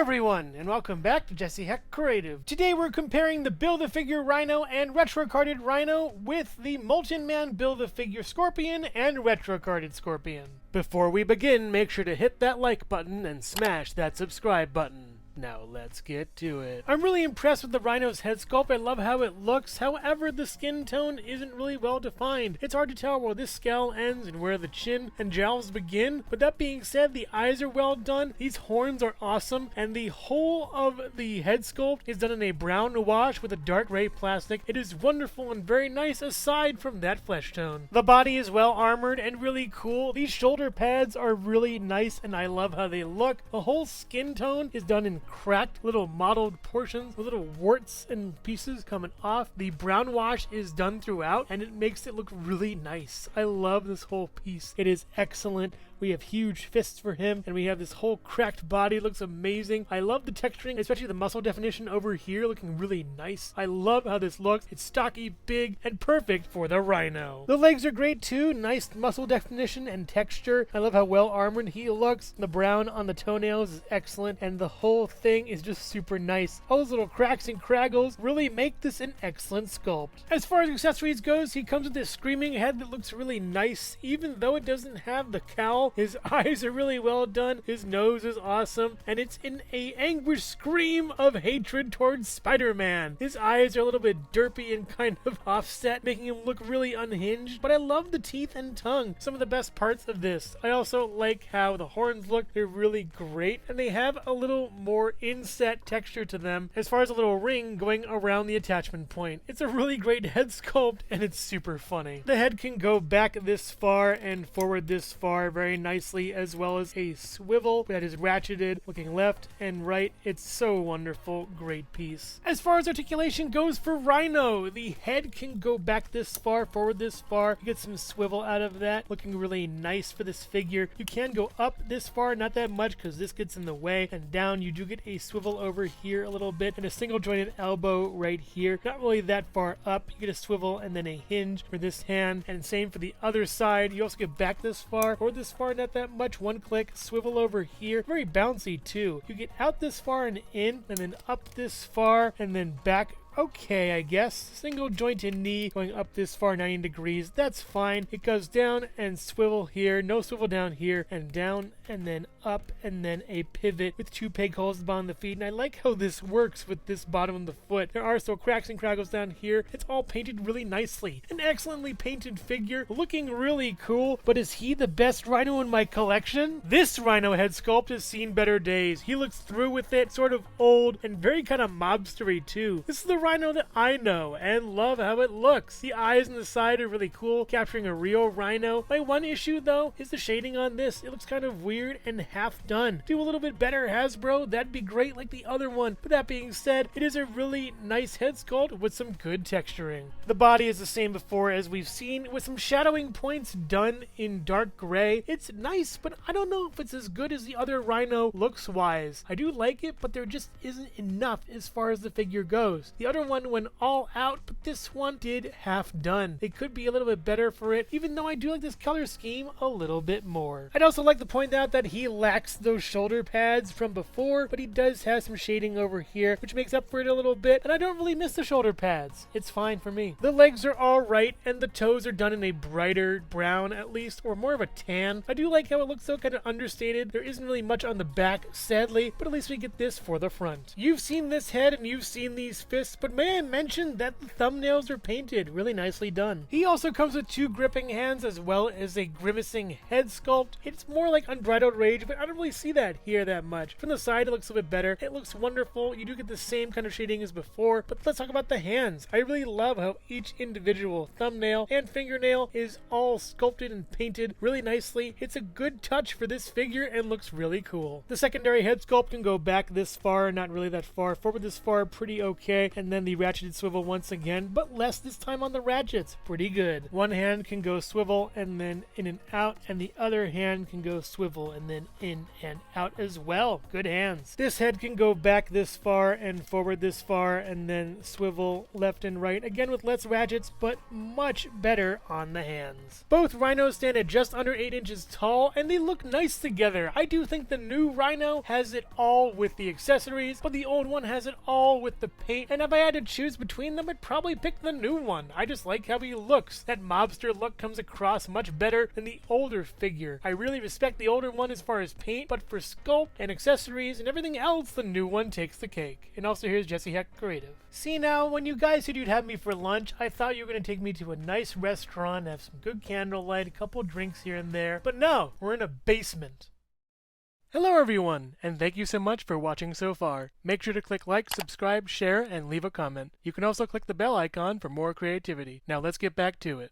everyone, and welcome back to Jesse Hecht Creative. Today we're comparing the Build-A-Figure Rhino and retro-carded Rhino with the Molten Man Build-A-Figure Scorpion and retro-carded Scorpion. Before we begin, make sure to hit that like button and smash that subscribe button. Now let's get to it. I'm really impressed with the Rhino's head sculpt. I love how it looks. However, the skin tone isn't really well defined. It's hard to tell where this scowl ends and where the chin and jowls begin. But that being said, the eyes are well done. These horns are awesome. And the whole of the head sculpt is done in a brown wash with a dark gray plastic. It is wonderful and very nice aside from that flesh tone. The body is well armored and really cool. These shoulder pads are really nice and I love how they look. The whole skin tone is done in cracked little mottled portions with little warts and pieces coming off. The brown wash is done throughout and it makes it look really nice. I love this whole piece. It is excellent. We have huge fists for him, and we have this whole cracked body. It looks amazing. I love the texturing, especially the muscle definition over here, looking really nice. I love how this looks. It's stocky, big, and perfect for the Rhino. The legs are great too. Nice muscle definition and texture. I love how well armored he looks. The brown on the toenails is excellent, and the whole thing is just super nice. All those little cracks and craggles really make this an excellent sculpt. As far as accessories goes, he comes with this screaming head that looks really nice, even though it doesn't have the cowl. His eyes are really well done, his nose is awesome, and it's in a anguished scream of hatred towards Spider-Man. His eyes are a little bit derpy and kind of offset, making him look really unhinged, but I love the teeth and tongue, some of the best parts of this. I also like how the horns look, they're really great, and they have a little more inset texture to them as far as a little ring going around the attachment point. It's a really great head sculpt, and it's super funny. The head can go back this far and forward this far very nicely, as well as a swivel that is ratcheted looking left and right. It's so wonderful. Great piece. As far as articulation goes for Rhino, the head can go back this far, forward this far. You get some swivel out of that, looking really nice for this figure. You can go up this far, not that much because this gets in the way, and down you do get a swivel over here a little bit and a single jointed elbow right here. Not really that far up. You get a swivel and then a hinge for this hand, and same for the other side. You also get back this far or this far, not that much. One click, swivel over here. Very bouncy too. You get out this far and in, and then up this far, and then back. Okay, I guess. Single jointed knee going up this far 90 degrees. That's fine. It goes down and swivel here. No swivel down here. And down and then up and then a pivot with two peg holes at the bottom of the feet. And I like how this works with this bottom of the foot. There are still cracks and craggles down here. It's all painted really nicely. An excellently painted figure. Looking really cool. But is he the best Rhino in my collection? This Rhino head sculpt has seen better days. He looks through with it. Sort of old and very kind of mobstery too. This is the Rhino that I know and love how it looks. The eyes on the side are really cool, capturing a real Rhino. My one issue though is the shading on this. It looks kind of weird and half done. Do a little bit better, Hasbro. That'd be great like the other one. But that being said, it is a really nice head sculpt with some good texturing. The body is the same before as we've seen, with some shadowing points done in dark gray. It's nice, but I don't know if it's as good as the other Rhino looks wise. I do like it, but there just isn't enough as far as the figure goes. The other one went all out, but this one did half done. It could be a little bit better for it, even though I do like this color scheme a little bit more. I'd also like to point out that he lacks those shoulder pads from before, but he does have some shading over here, which makes up for it a little bit, and I don't really miss the shoulder pads. It's fine for me. The legs are all right, and the toes are done in a brighter brown at least, or more of a tan. I do like how it looks so kind of understated. There isn't really much on the back, sadly, but at least we get this for the front. You've seen this head and you've seen these fists, but man, mentioned that the thumbnails are painted really nicely done. He also comes with two gripping hands as well as a grimacing head sculpt. It's more like Unbridled Rage, but I don't really see that here that much. From the side it looks a bit better. It looks wonderful. You do get the same kind of shading as before, but let's talk about the hands. I really love how each individual thumbnail and fingernail is all sculpted and painted really nicely. It's a good touch for this figure and looks really cool. The secondary head sculpt can go back this far, not really that far, forward this far, pretty okay, and and then the ratcheted swivel once again, but less this time on the ratchets. Pretty good. One hand can go swivel and then in and out, and the other hand can go swivel and then in and out as well. Good hands. This head can go back this far and forward this far and then swivel left and right, again with less ratchets, but much better on the hands. Both Rhinos stand at just under 8 inches tall, and they look nice together. I do think the new Rhino has it all with the accessories, but the old one has it all with the paint, and if I had to choose between them, I'd probably pick the new one. I just like how he looks. That mobster look comes across much better than the older figure. I really respect the older one as far as paint, but for sculpt and accessories and everything else, the new one takes the cake. And also here's Jesse Hecht Creative. See, now, when you guys said you'd have me for lunch, I thought you were going to take me to a nice restaurant, have some good candlelight, a couple drinks here and there, but no, we're in a basement. Hello everyone, and thank you so much for watching so far. Make sure to click like, subscribe, share, and leave a comment. You can also click the bell icon for more creativity. Now let's get back to it.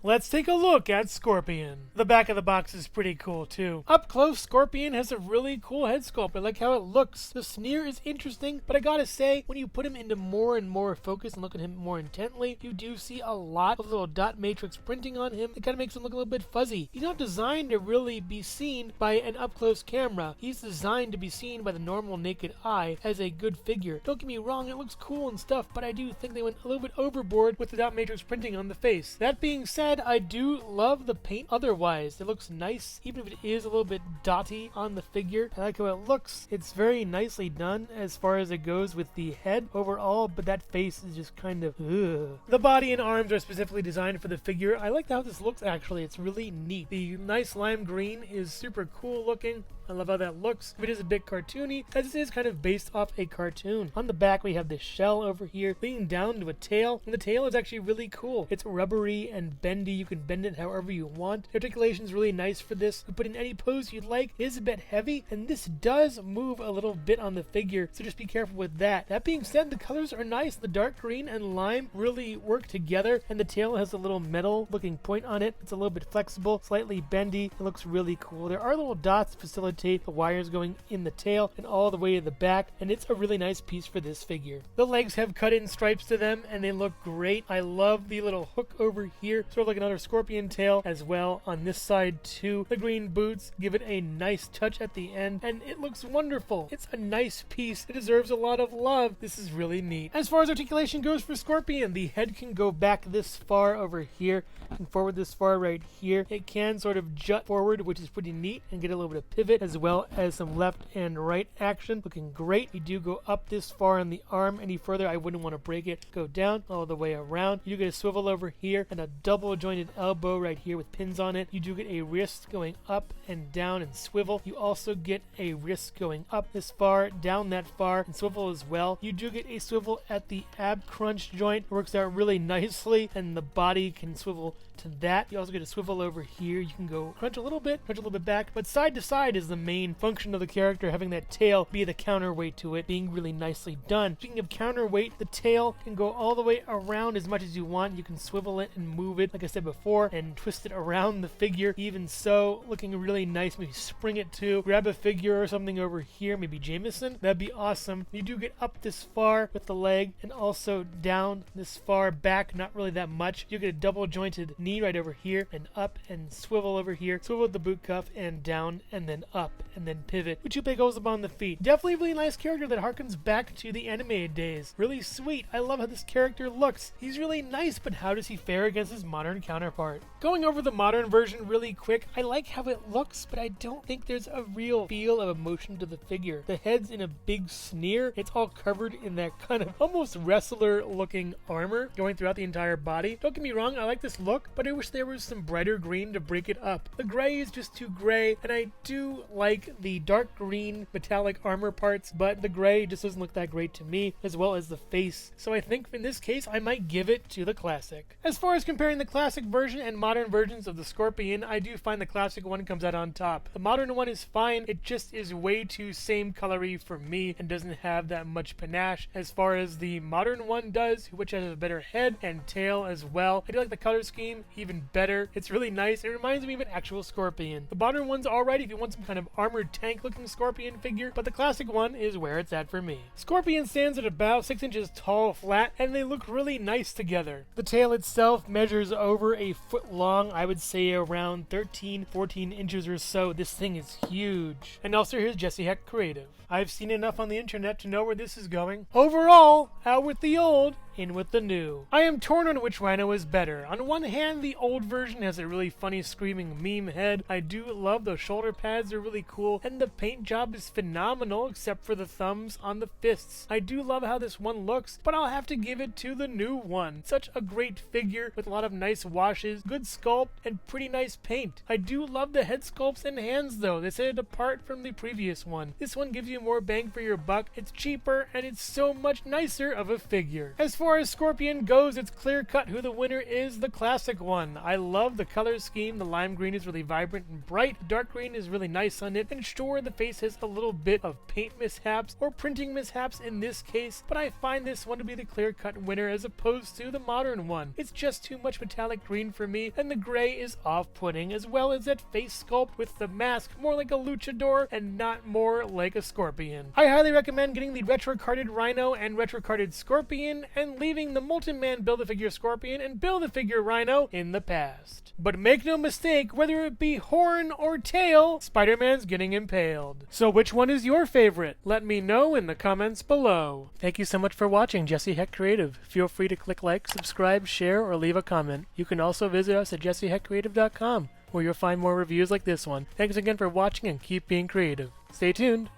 Let's take a look at Scorpion. The back of the box is pretty cool too. Up close, Scorpion has a really cool head sculpt. I like how it looks. The sneer is interesting, but I gotta say, when you put him into more and more focus and look at him more intently, you do see a lot of little dot matrix printing on him. It kind of makes him look a little bit fuzzy. He's not designed to really be seen by an up-close camera. He's designed to be seen by the normal naked eye as a good figure. Don't get me wrong, it looks cool and stuff, but I do think they went a little bit overboard with the dot matrix printing on the face. That being said, I do love the paint otherwise. It looks nice, even if it is a little bit dotty on the figure. I like how it looks. It's very nicely done as far as it goes with the head overall, but that face is just kind of ugh. The body and arms are specifically designed for the figure. I like how this looks actually. It's really neat. The nice lime green is super cool looking. I love how that looks. It is a bit cartoony, as this is kind of based off a cartoon. On the back, we have this shell over here leading down to a tail, and the tail is actually really cool. It's rubbery and bendy. You can bend it however you want. The articulation is really nice for this. You put in any pose you'd like. It is a bit heavy, and this does move a little bit on the figure, so just be careful with that. That being said, the colors are nice. The dark green and lime really work together, and the tail has a little metal looking point on it. It's a little bit flexible, slightly bendy. It looks really cool. There are little dots to facilitate the wires going in the tail and all the way to the back, and it's a really nice piece for this figure. The legs have cut-in stripes to them, and they look great. I love the little hook over here, sort of like another scorpion tail as well on this side too. The green boots give it a nice touch at the end, and it looks wonderful. It's a nice piece. It deserves a lot of love. This is really neat. As far as articulation goes for Scorpion, the head can go back this far over here and forward this far right here. It can sort of jut forward, which is pretty neat, and get a little bit of pivot as well as some left and right action. Looking great. You do go up this far on the arm. Any further, I wouldn't want to break it. Go down all the way around. You do get a swivel over here and a double jointed elbow right here with pins on it. You do get a wrist going up and down and swivel. You also get a wrist going up this far, down that far, and swivel as well. You do get a swivel at the ab crunch joint. It works out really nicely, and the body can swivel to that. You also get a swivel over here. You can go crunch a little bit back, but side to side is the main function of the character, having that tail be the counterweight to it, being really nicely done. Speaking of counterweight, the tail can go all the way around as much as you want. You can swivel it and move it, like I said before, and twist it around the figure. Even so, looking really nice. Maybe spring it too. Grab a figure or something over here, maybe Jameson. That'd be awesome. You do get up this far with the leg, and also down this far back, not really that much. You get a double jointed knee right over here, and up and swivel over here. Swivel with the boot cuff and down, and then up, and then pivot. Uchupe goes up on the feet. Definitely a really nice character that harkens back to the animated days. Really sweet. I love how this character looks. He's really nice, but how does he fare against his modern counterpart? Going over the modern version really quick, I like how it looks, but I don't think there's a real feel of emotion to the figure. The head's in a big sneer. It's all covered in that kind of almost wrestler looking armor going throughout the entire body. Don't get me wrong, I like this look, but I wish there was some brighter green to break it up. The gray is just too gray, and I do like the dark green metallic armor parts, but the gray just doesn't look that great to me, as well as the face. So I think in this case, I might give it to the classic. As far as comparing the classic version and modern versions of the Scorpion, I do find the classic one comes out on top. The modern one is fine, it just is way too same colory for me and doesn't have that much panache as far as the modern one does, which has a better head and tail as well. I do like the color scheme even better. It's really nice. It reminds me of an actual Scorpion. The modern one's alright if you want some kind of of armored tank looking Scorpion figure, but the classic one is where it's at for me. Scorpion stands at about 6 inches tall flat, and they look really nice together. The tail itself measures over a foot long, I would say around 13-14 inches or so. This thing is huge. And also here's Jesse Hecht Creative. I've seen enough on the internet to know where this is going. Overall, out with the old, in with the new. I am torn on which Rhino is better. On one hand, the old version has a really funny screaming meme head. I do love those shoulder pads, they're really cool, and the paint job is phenomenal except for the thumbs on the fists. I do love how this one looks, but I'll have to give it to the new one. Such a great figure with a lot of nice washes, good sculpt, and pretty nice paint. I do love the head sculpts and hands though. They set it apart from the previous one. This one gives you more bang for your buck, it's cheaper, and it's so much nicer of a figure. As far as Scorpion goes, it's clear cut who the winner is, the classic one. I love the color scheme. The lime green is really vibrant and bright. The dark green is really nice on it, and sure, the face has a little bit of paint mishaps or printing mishaps in this case, but I find this one to be the clear cut winner as opposed to the modern one. It's just too much metallic green for me, and the gray is off-putting, as well as that face sculpt with the mask more like a luchador and not more like a Scorpion. I highly recommend getting the retro-carded Rhino and retro-carded Scorpion and leaving the Molten Man Build-A-Figure Scorpion and Build-A-Figure Rhino in the past. But make no mistake, whether it be horn or tail, Spider-Man's getting impaled. So which one is your favorite? Let me know in the comments below. Thank you so much for watching Jesse Hecht Creative. Feel free to click like, subscribe, share, or leave a comment. You can also visit us at jessehechtcreative.com, where you'll find more reviews like this one. Thanks again for watching and keep being creative. Stay tuned.